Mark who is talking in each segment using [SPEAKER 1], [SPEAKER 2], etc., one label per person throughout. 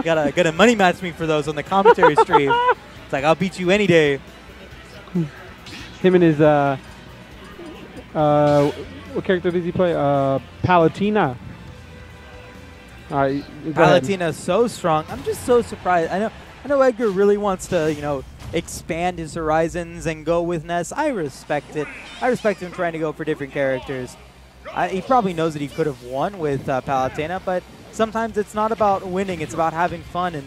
[SPEAKER 1] gotta money match me for those on the commentary stream. It's like, I'll beat you any day.
[SPEAKER 2] Him and his, what character does he play? Palatina. All right, go ahead.
[SPEAKER 1] Palatina's so strong. I'm just so surprised. I know Edgar really wants to, you know, expand his horizons and go with Ness. I respect it. I respect him trying to go for different characters. He probably knows that he could have won with Palatina, but sometimes it's not about winning. It's about having fun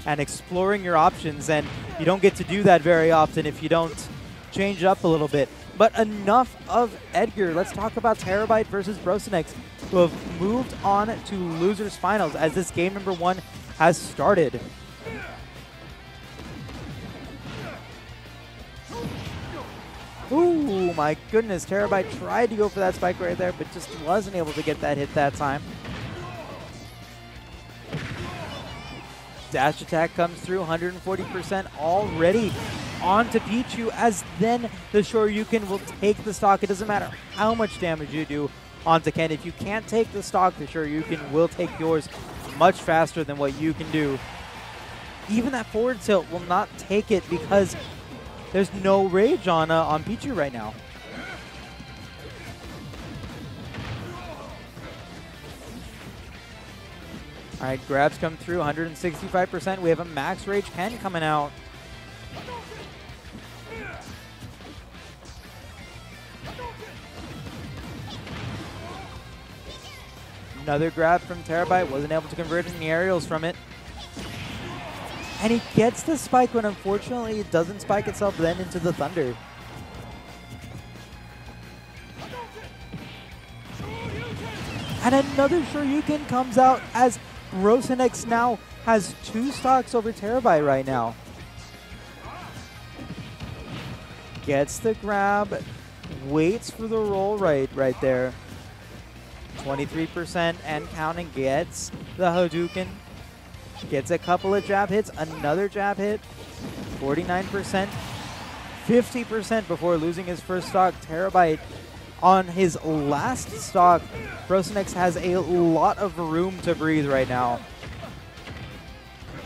[SPEAKER 1] and exploring your options, and you don't get to do that very often if you don't change it up a little bit. But enough of Edgar. Let's talk about Terabite versus Brosinex, who have moved on to losers finals as this game number 1 has started. Ooh, my goodness. Terabite tried to go for that spike right there, but just wasn't able to get that hit that time. Dash attack comes through, 140% already onto Pichu, as then the Shoryuken will take the stock. It doesn't matter how much damage you do onto Ken. If you can't take the stock, the Shoryuken will take yours much faster than what you can do. Even that forward tilt will not take it because there's no rage on Pichu right now. All right, grabs come through, 165%. We have a max rage Ken coming out. Another grab from Terabite, wasn't able to convert any aerials from it. And he gets the spike when unfortunately it doesn't spike itself then into the Thunder. And another Shoryuken comes out as Brosinex now has 2 stocks over Terabite right now. Gets the grab, waits for the roll right there. 23% and counting, gets the Hadouken. Gets a couple of jab hits, another jab hit, 49%, 50% before losing his first stock. Terabite on his last stock. Brosinex has a lot of room to breathe right now.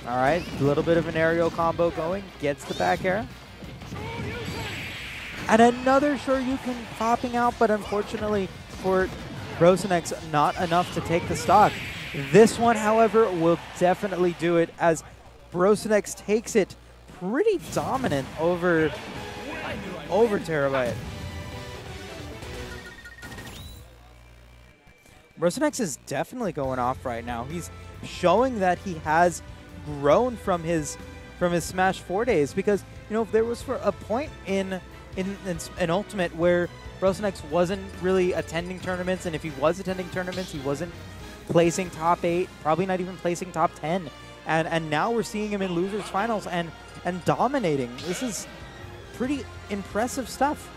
[SPEAKER 1] All right, a little bit of an aerial combo going, gets the back air. And another Shoryuken popping out, but unfortunately for Brosinex, not enough to take the stock. This one, however, will definitely do it as Brosinex takes it pretty dominant over Terabite. Brosinex is definitely going off right now. He's showing that he has grown from his Smash 4 days, because, you know, there was for a point in Ultimate where Brosinex wasn't really attending tournaments, and if he was attending tournaments, he wasn't placing top 8, probably not even placing top 10. And now we're seeing him in losers finals and dominating. This is pretty impressive stuff.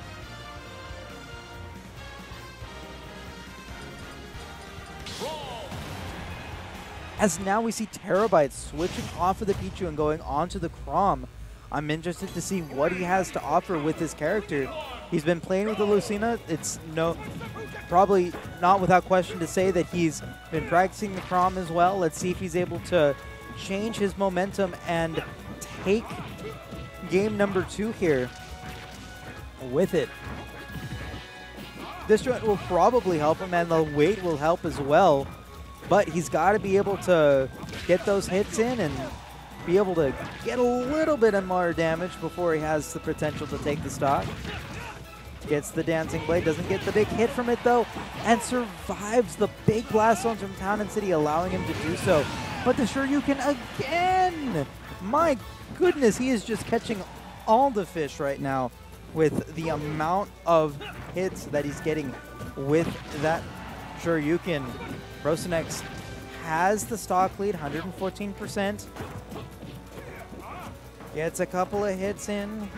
[SPEAKER 1] As now we see Terabite switching off of the Pichu and going onto the Chrom. I'm interested to see what he has to offer with his character. He's been playing with the Lucina. It's probably not without question to say that he's been practicing the Chrom as well. Let's see if he's able to change his momentum and take game number 2 here with it. This joint will probably help him, and the weight will help as well. But he's got to be able to get those hits in and be able to get a little bit of more damage before he has the potential to take the stock. Gets the Dancing Blade, doesn't get the big hit from it though, and survives the big blast zones from Town and City, allowing him to do so. But the Shoryuken again! My goodness, he is just catching all the fish right now with the amount of hits that he's getting with that Shoryuken. Brosinex has the stock lead, 114%. Gets a couple of hits in,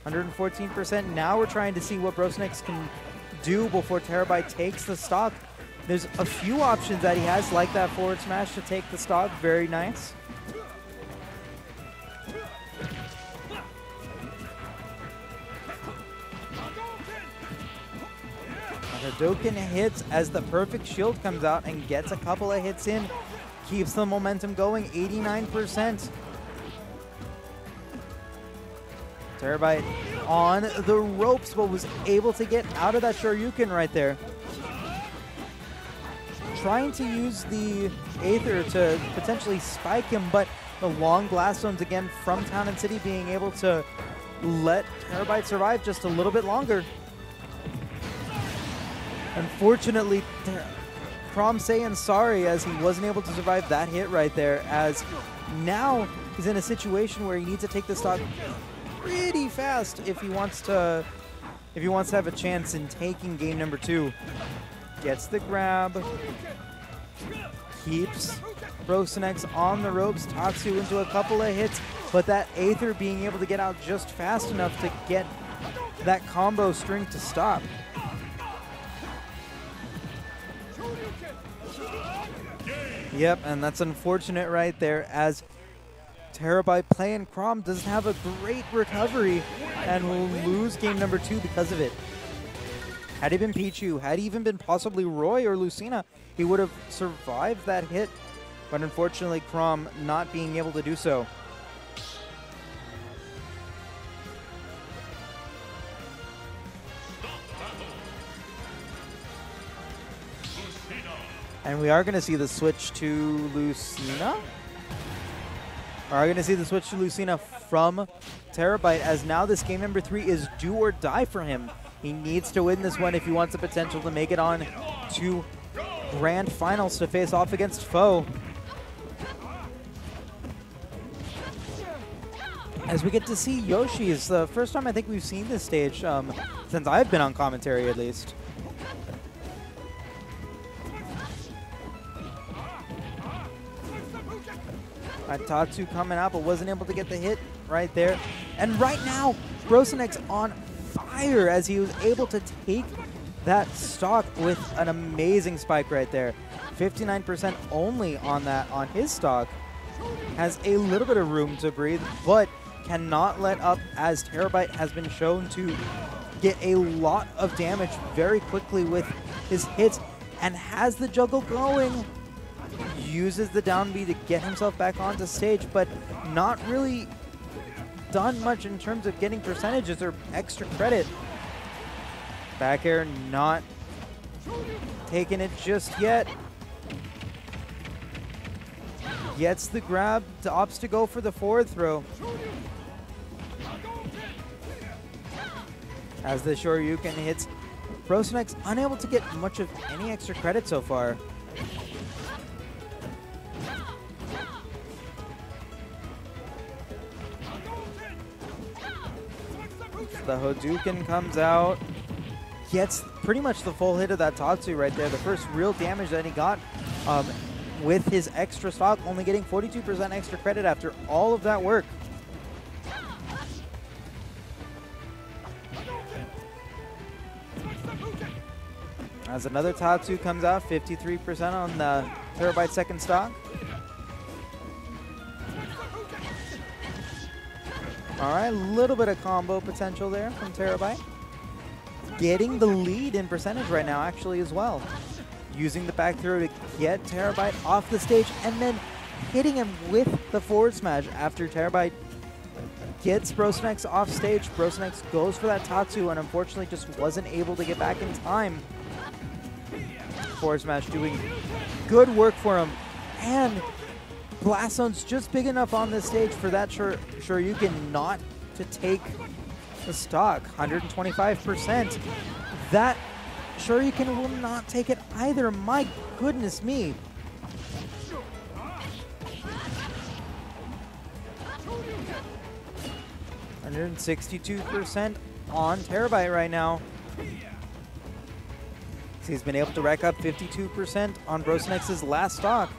[SPEAKER 1] 114%. Now we're trying to see what Brosinex can do before Terabite takes the stock. There's a few options that he has, like that forward smash to take the stock. Very nice. Hadouken hits as the perfect shield comes out and gets a couple of hits in. keeps the momentum going, 89%. Terabite on the ropes, but was able to get out of that Shoryuken right there. Trying to use the Aether to potentially spike him, but the long blast zones again from Town and City being able to let Terabite survive just a little bit longer. Unfortunately, Crom saying sorry as he wasn't able to survive that hit right there, as now he's in a situation where he needs to take the stock pretty fast if he wants to have a chance in taking game number 2. Gets the grab, keeps Brosinex on the ropes, Tatsu into a couple of hits, but that Aether being able to get out just fast enough to get that combo string to stop. Yep, and that's unfortunate right there, as Terabite playing Crom doesn't have a great recovery and will lose game number 2 because of it. Had it been Pichu, had he even been possibly Roy or Lucina, he would have survived that hit, but unfortunately Crom not being able to do so. And we are going to see the switch to Lucina. We are going to see the switch to Lucina from Terabite, as now this game number 3 is do or die for him. He needs to win this one if he wants the potential to make it on to grand finals to face off against Foe. As we get to see Yoshi, it's the first time I think we've seen this stage since I've been on commentary at least. Tatsu coming out, but wasn't able to get the hit right there. And right now, Brosinex on fire as he was able to take that stock with an amazing spike right there. 59% only on his stock. Has a little bit of room to breathe, but cannot let up, as Terabite has been shown to get a lot of damage very quickly with his hits and has the juggle going. Uses the down B to get himself back onto stage, but not really done much in terms of getting percentages or extra credit. Back air not taking it just yet. Gets the grab, opts to go for the forward throw. As the Shoryuken hits, Brosinex unable to get much of any extra credit so far. The Hadouken comes out, gets pretty much the full hit of that Tatsu right there. The first real damage that he got with his extra stock, only getting 42% extra credit after all of that work. As another Tatsu comes out, 53% on the Terabite second stock. All right, a little bit of combo potential there from Terabite. Getting the lead in percentage right now, actually, as well. Using the back throw to get Terabite off the stage and then hitting him with the forward smash after Terabite gets Brosinex off stage. Brosinex goes for that Tatsu and unfortunately just wasn't able to get back in time. Forward smash doing good work for him. And Blast Zone's just big enough on this stage for that Shoryuken not to take the stock. 125%. That Shoryuken will not take it either. My goodness me. $162% on Terabite right now. So he's been able to rack up 52% on Brosinex's last stock.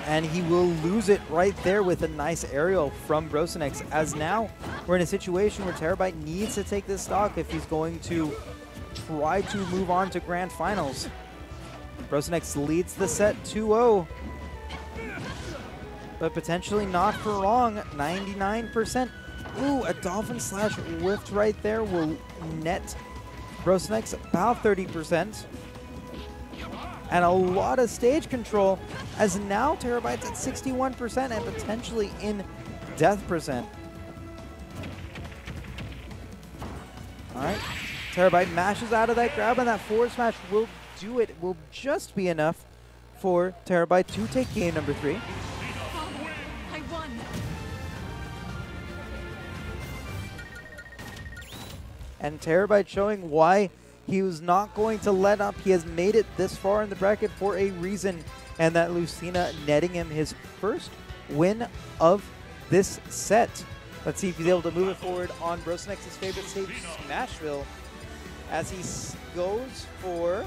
[SPEAKER 1] And he will lose it right there with a nice aerial from Brosinex, as now we're in a situation where Terabite needs to take this stock if he's going to try to move on to grand finals. Brosinex leads the set 2-0, but potentially not for long. 99%. Ooh, a dolphin slash whiffed right there will net Brosinex about 30%. and a lot of stage control, as now Terabite's at 61% and potentially in death percent. All right, Terabite mashes out of that grab, and that forward smash will do it. Will just be enough for Terabite to take game number 3.
[SPEAKER 3] I won.
[SPEAKER 1] And Terabite showing why he was not going to let up. He has made it this far in the bracket for a reason, and that Lucina netting him his first win of this set. Let's see if he's able to move it forward on Brosinex's favorite stage, Smashville, as he goes for...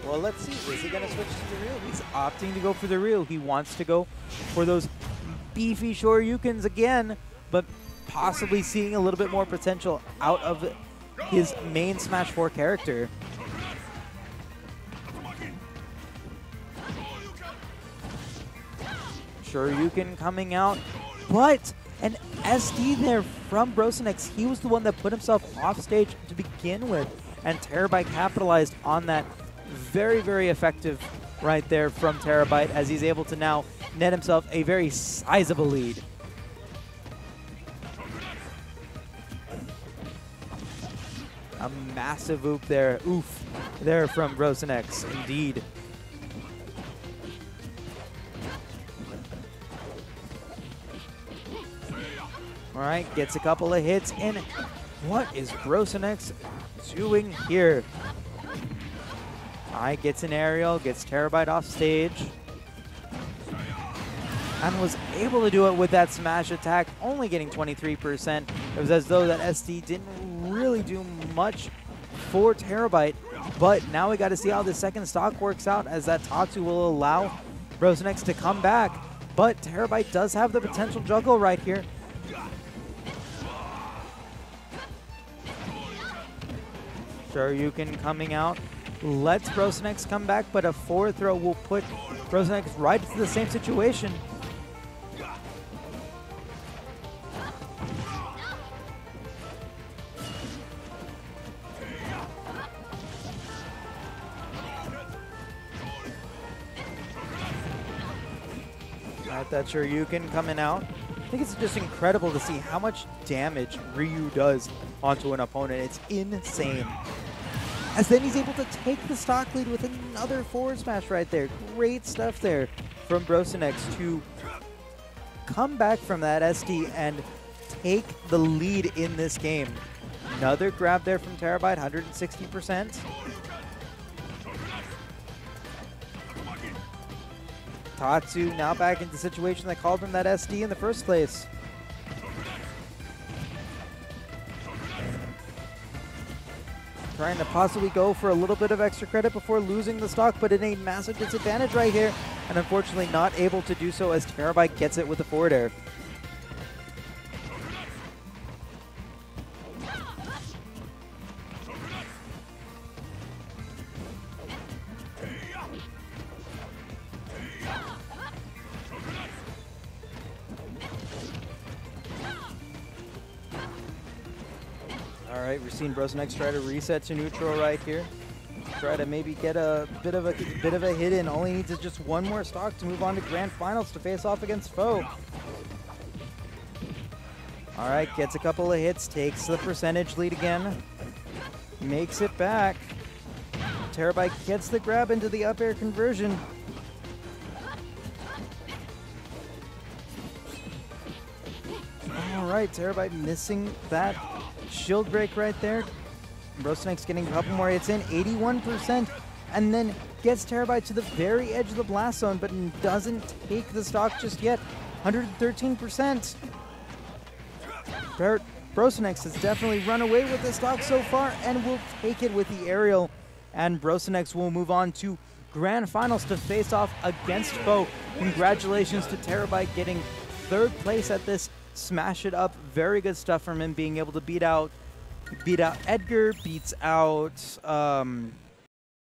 [SPEAKER 1] Well, let's see. Is he going to switch to the reel? He's opting to go for the reel. He wants to go for those beefy Shoryukens again, but possibly seeing a little bit more potential out of his main Smash 4 character. Shoryuken coming out, but an SD there from Brosinex. He was the one that put himself off stage to begin with, and Terabite capitalized on that. Very, very effective right there from Terabite, as he's able to now net himself a very sizable lead. A massive oof there from Brosinex, indeed. All right, gets a couple of hits in. What is Brosinex doing here? All right, gets an aerial, gets Terabite off stage, and was able to do it with that smash attack, only getting 23%. It was as though that SD didn't really do much for Terabite, but now we got to see how the second stock works out, as that Tatsu will allow Brosinex to come back, but Terabite does have the potential juggle right here. Shoryuken coming out. Lets Brosinex come back, but a forward throw will put Brosinex right into the same situation. Alright, that Shoryuken coming out. I think it's just incredible to see how much damage RYU does onto an opponent. It's insane. As then he's able to take the stock lead with another forward smash right there. Great stuff there from Brosinex to come back from that SD and take the lead in this game. Another grab there from Terabite, 160%. Tatsu now back into the situation that called him that SD in the first place. Trying to possibly go for a little bit of extra credit before losing the stock, but in a massive disadvantage right here, and unfortunately not able to do so as Terabite gets it with the forward air. All right, we're seeing Brosinex try to reset to neutral right here. Try to maybe get a bit of a hit in. All he needs is just one more stock to move on to grand finals to face off against Foe. All right, gets a couple of hits, takes the percentage lead again, makes it back. Terabite gets the grab into the up air conversion. All right, Terabite missing that shield break right there. Brosinex getting a couple more hits in, 81%, and then gets Terabite to the very edge of the blast zone, but doesn't take the stock just yet. 113%. Brosinex has definitely run away with the stock so far and will take it with the aerial. And Brosinex will move on to grand finals to face off against Foe. Congratulations to Terabite getting third place at this Smash It Up. Very good stuff from him, being able to beat out Edgar, beats out